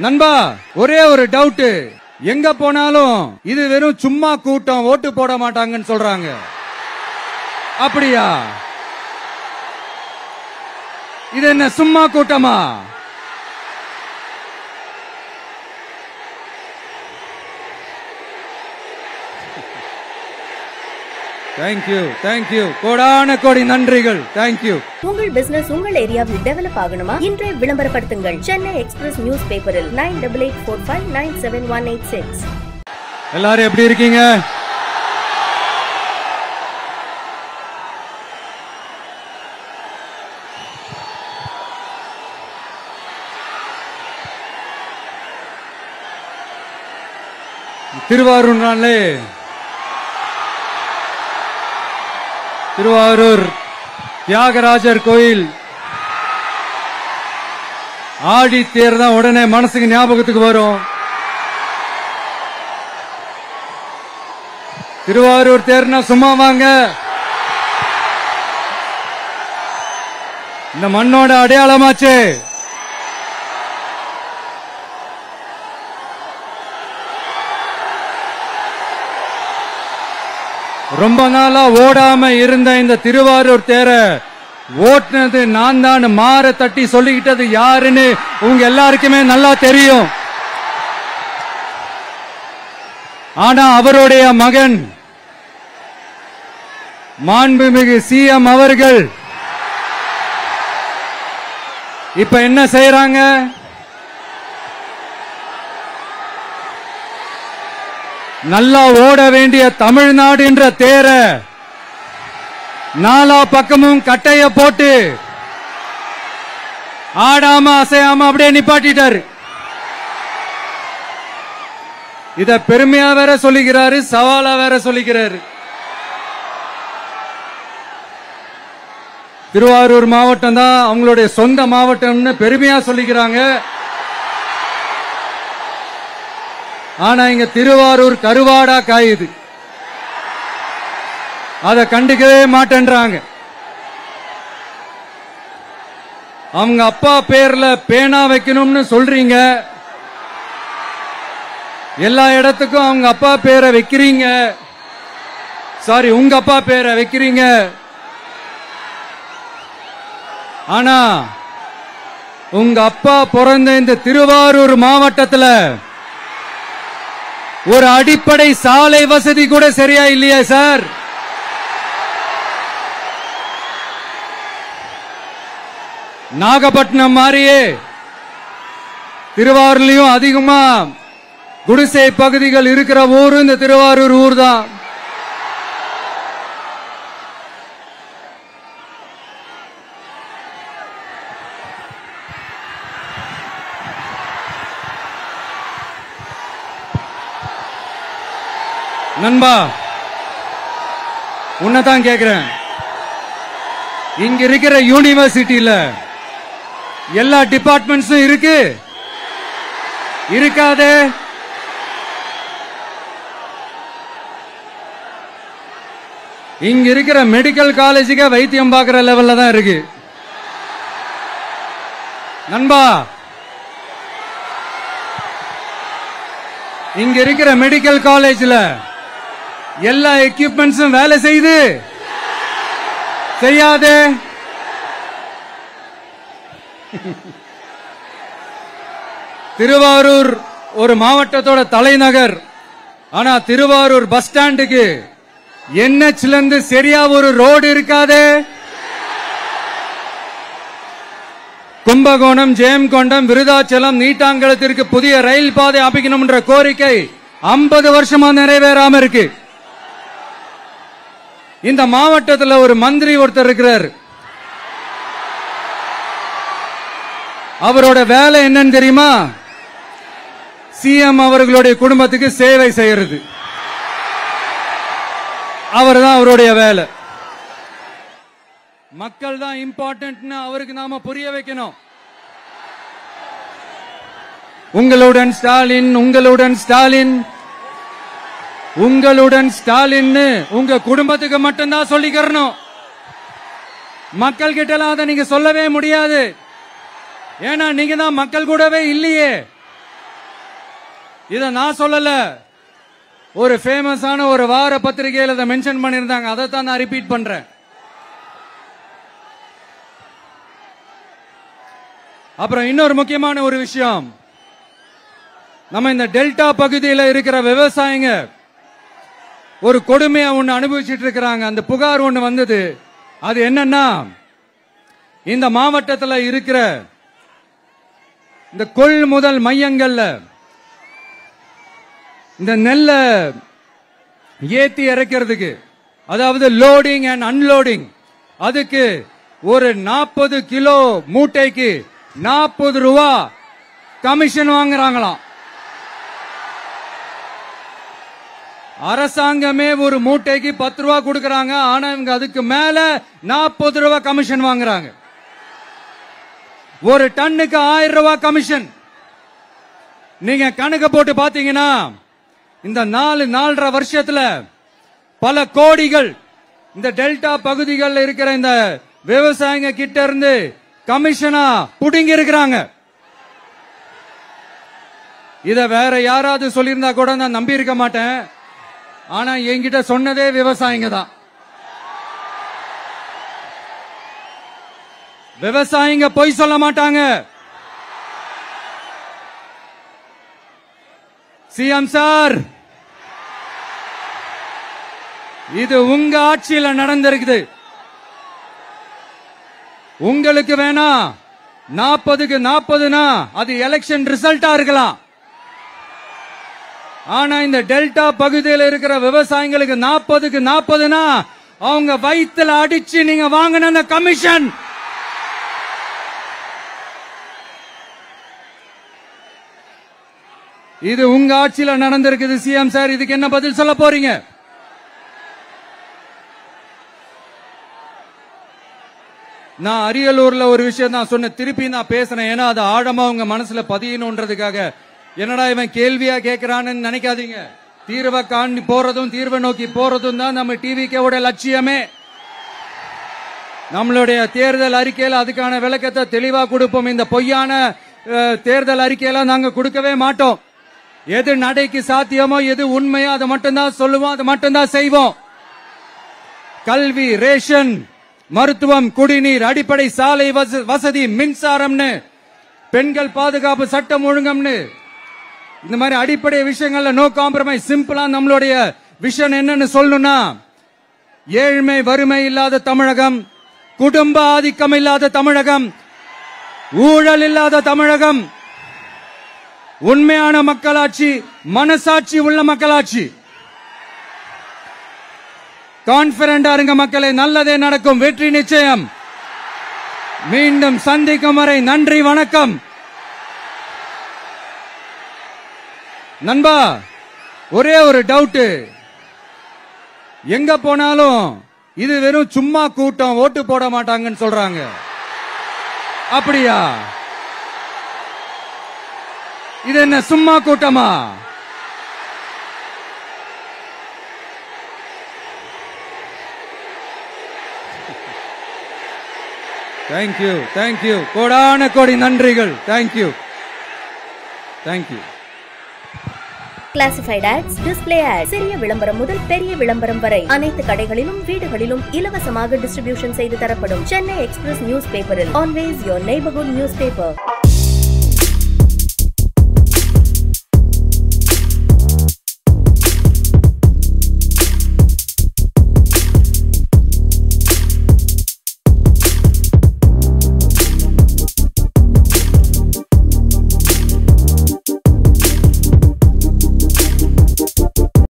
நண்பா, ஒரே ஒரு டவுட். எங்க போனாலும் இது வெறும் சும்மா கூட்டம், ஓட்டு போட மாட்டாங்கன்னு சொல்றாங்க. அப்படியா? இது என்ன சும்மா கூட்டமா? தேங்க்யூ. கோடான கோடி நன்றிகள். தேங்க்யூ. உங்கள் பிசினஸ் உங்கள் ஏரியாவில் டெவலப் ஆகணுமா? இன்றே விளம்பரப்படுத்துங்கள். சென்னை எக்ஸ்பிரஸ் நியூஸ் பேப்பரில் 9884597186. எல்லாரும் எப்படி இருக்கீங்க? திருவாரூர் தியாகராஜர் கோயில் ஆடி தேர் தான் உடனே மனசுக்கு ஞாபகத்துக்கு வரும். திருவாரூர் தேர்னா சும்மா வாங்க, இந்த மண்ணோட அடையாளமாச்சு. ரொம்ப நாளா ஓடாம இருந்த இந்த திருவாரூர் தேர ஓட்டுனது நான் தான், மாற தட்டி சொல்லிக்கிட்டது யாருன்னு உங்க எல்லாருக்குமே நல்லா தெரியும். ஆனா அவருடைய மகன் மாண்புமிகு சிஎம் அவர்கள் இப்ப என்ன செய்யறாங்க? நல்லா ஓட வேண்டிய தமிழ்நாடு என்ற தேர நாலா பக்கமும் கட்டைய போட்டு ஆடாம அசையாம அப்படியே நிப்பாட்டிட்டாரு. இத பெருமையா வேற சொல்லிக்கிறாரு, சவாலா வேற சொல்லிக்கிறாரு. திருவாரூர் மாவட்டம் தான் அவங்களுடைய சொந்த மாவட்டம்னு பெருமையா சொல்லிக்கிறாங்க. ஆனா இங்க திருவாரூர் கருவாடா காயுது. அத கண்டுக்கவே மாட்டேன்றாங்க. அவங்க அப்பா பேர்ல பேனா வைக்கணும்னு சொல்றீங்க, எல்லா இடத்துக்கும் அவங்க அப்பா பேரை வைக்கிறீங்க. சாரி, உங்க அப்பா பேரை வைக்கிறீங்க. ஆனா உங்க அப்பா பிறந்த இந்த திருவாரூர் மாவட்டத்துல ஒரு அடிப்படை சாலை வசதி கூட சரியா இல்லையா சார்? நாகப்பட்டினம் மாதிரியே திருவாரூர்லயும் அதிகமா குடிசை பகுதிகள் இருக்கிற ஊரு இந்த திருவாரூர் ஊர் தான். நண்பா, உன்னதான் கேக்குறேன். இங்க இருக்கிற யூனிவர்சிட்டியில எல்லா டிபார்ட்மெண்ட்ஸும் இருக்கு இருக்காதே? இங்க இருக்கிற மெடிக்கல் காலேஜுக்கு வைத்தியம் பார்க்கிற லெவல்ல தான் இருக்கு. நண்பா, இங்க இருக்கிற மெடிக்கல் காலேஜ்ல எல்லா எக்யூப்மெண்ட்ஸும் வேலை செய்து செய்யாதே? திருவாரூர் ஒரு மாவட்டத்தோட தலைநகர். ஆனா திருவாரூர் பஸ் ஸ்டாண்டுக்கு என்ஹெச்ல இருந்து சரியா ஒரு ரோடு இருக்காதே? கும்பகோணம், ஜெயங்கொண்டம், விருதாச்சலம், நீட்டாங்கலத்திற்கு புதிய ரயில் பாதை அமைக்கணும் என்ற கோரிக்கை 50 வருஷமா நிறைவேறாம இருக்கு. இந்த மாவட்டத்தில் ஒரு மந்திரி ஒருத்தர் இருக்கிறார். அவரோட வேலை என்னன்னு தெரியுமா? சிஎம் அவர்களுடைய குடும்பத்துக்கு சேவை செய்யறது. அவர்தான் அவருடைய வேலை. மக்கள் தான் இம்பார்ட்டன்ட்னு அவருக்கு நாம புரிய வைக்கணும். உங்களுடன் ஸ்டாலின், உங்களுடன் ஸ்டாலின், உங்களுடன் ஸ்டாலின் உங்க குடும்பத்துக்கு மட்டும்தான் சொல்லிக்கிறணும். மக்கள் கிட்ட அதை நீங்க சொல்லவே முடியாது. ஏன்னா நீங்க தான் மக்கள் கூடவே இல்லையே. இத நான் சொல்லல, ஒரு ஃபேமஸான ஒரு வார பத்திரிகையில் இதை மென்ஷன் பண்ணியிருந்தாங்க. அதை தான் நான் ரிப்பீட் பண்றேன். அப்புறம் இன்னொரு முக்கியமான ஒரு விஷயம், நம்ம இந்த டெல்டா பகுதியில் இருக்கிற விவசாயிங்க ஒரு கொடுமையா ஒண்ணு அனுபவிச்சுட்டு இருக்கிறாங்க. அந்த புகார் ஒண்ணு வந்தது. அது என்னன்னா, இந்த மாவட்டத்தில் இருக்கிற இந்த கொள்முதல் மையங்கள்ல இந்த நெல்ல ஏத்தி இறக்கிறதுக்கு, அதாவது லோடிங் அண்ட் அன்லோடிங், அதுக்கு ஒரு 40 கிலோ மூட்டைக்கு 40 ரூபா கமிஷன் வாங்குறாங்களாம். அரசாங்கமே ஒரு மூட்டைக்கு 10 ரூபா கொடுக்கறாங்க. ஆனா இவங்க அதுக்கு மேல 40 ரூபா கமிஷன் வாங்குறாங்க. ஒரு டன்னுக்கு 1000 ரூபாய் கமிஷன். நீங்க கணக்கு போட்டு பாத்தீங்கன்னா இந்த 4.5 வருஷத்துல பல கோடிகள் இந்த டெல்டா பகுதிகளில் இருக்கிற இந்த விவசாயிங்க கிட்ட இருந்து கமிஷனா புடுங்கி இருக்கிறாங்க. இத வேற யாராவது சொல்லியிருந்தா கூட நான் நம்பி இருக்க மாட்டேன். ஆனா என்கிட்ட சொன்னதே விவசாயிங்க தான். விவசாயிங்க பொய் சொல்ல மாட்டாங்க. சிஎம் சார், இது உங்க ஆட்சியில நடந்திருக்குது. உங்களுக்கு வேணா 40க்கு 40னா அது எலெக்ஷன் ரிசல்ட்டா இருக்கலாம். ஆனா இந்த டெல்டா பகுதியில் இருக்கிற விவசாயிகளுக்கு 40க்கு 40னா அவங்க வயித்துல அடிச்சு நீங்க வாங்கின அந்த கமிஷன். இது உங்க ஆட்சியில நடந்திருக்குது. சிஎம் சார், இதுக்கு என்ன பதில் சொல்ல போறீங்க? நான் அரியலூர்ல ஒரு விஷயம் நான் சொன்ன, திருப்பி நான் பேசுறேன். ஏன்னா அது ஆழமா உங்க மனசுல பதியணும்ன்றதுக்காக. என்னடா இவன் கேள்வியா கேட்கிறான்னு நினைக்காதீங்க. தீர்வை காண்டி போறதும் தீர்வை நோக்கி போறதும் தான் நம்ம டிவிக்கோட லட்சியமே. நம்மளுடைய தேர்தல் அறிக்கையில அதுக்கான விளக்கத்தை தெளிவா கொடுப்போம். இந்த பொய்யான தேர்தல் அறிக்கையில நாங்க கொடுக்கவே மாட்டோம். எது நடைக்கு சாத்தியமோ, எது உண்மையோ அதை மட்டும்தான் சொல்லுவோம், அதை மட்டும்தான் செய்வோம். கல்வி, ரேஷன், மருத்துவம், குடிநீர், அடிப்படை சாலை வசதி, மின்சாரம்னு, பெண்கள் பாதுகாப்பு, சட்டம் ஒழுங்கம்னு, இந்த மாதிரி அடிப்படை விஷயங்கள்ல நோ காம்ப்ரமைஸ். சிம்பிளா நம்மளுடைய விஷன் என்னன்னு சொல்லணும்னா, ஏழ்மை வறுமை இல்லாத தமிழகம், குடும்ப ஆதிக்கம் இல்லாத தமிழகம், ஊழல் இல்லாத தமிழகம், உண்மையான மக்களாட்சி, மனசாட்சி உள்ள மக்களாட்சி. கான்பிடண்டா இருங்க மக்களே, நல்லதே நடக்கும், வெற்றி நிச்சயம். மீண்டும் சந்திக்கும் வரை நன்றி, வணக்கம். நண்பா, ஒரே ஒரு டவுட், எங்க போனாலும் இது வெறும் சும்மா கூட்டம், ஓட்டு போட மாட்டாங்கன்னு சொல்றாங்க. அப்படியா? இது என்ன சும்மா கூட்டமா? தேங்க்யூ, தேங்க்யூ, கோடான கோடி நன்றிகள். Thank you, thank you. Classified ads, display ads, சிறிய விளம்பரம் முதல் பெரிய விளம்பரம் வரை அனைத்து கடைகளிலும் வீடுகளிலும் இலவசமாக டிஸ்ட்ரிபியூஷன் செய்து தரப்படும். சென்னை எக்ஸ்பிரஸ் நியூஸ் பேப்பரில் always your neighbourhood news paper.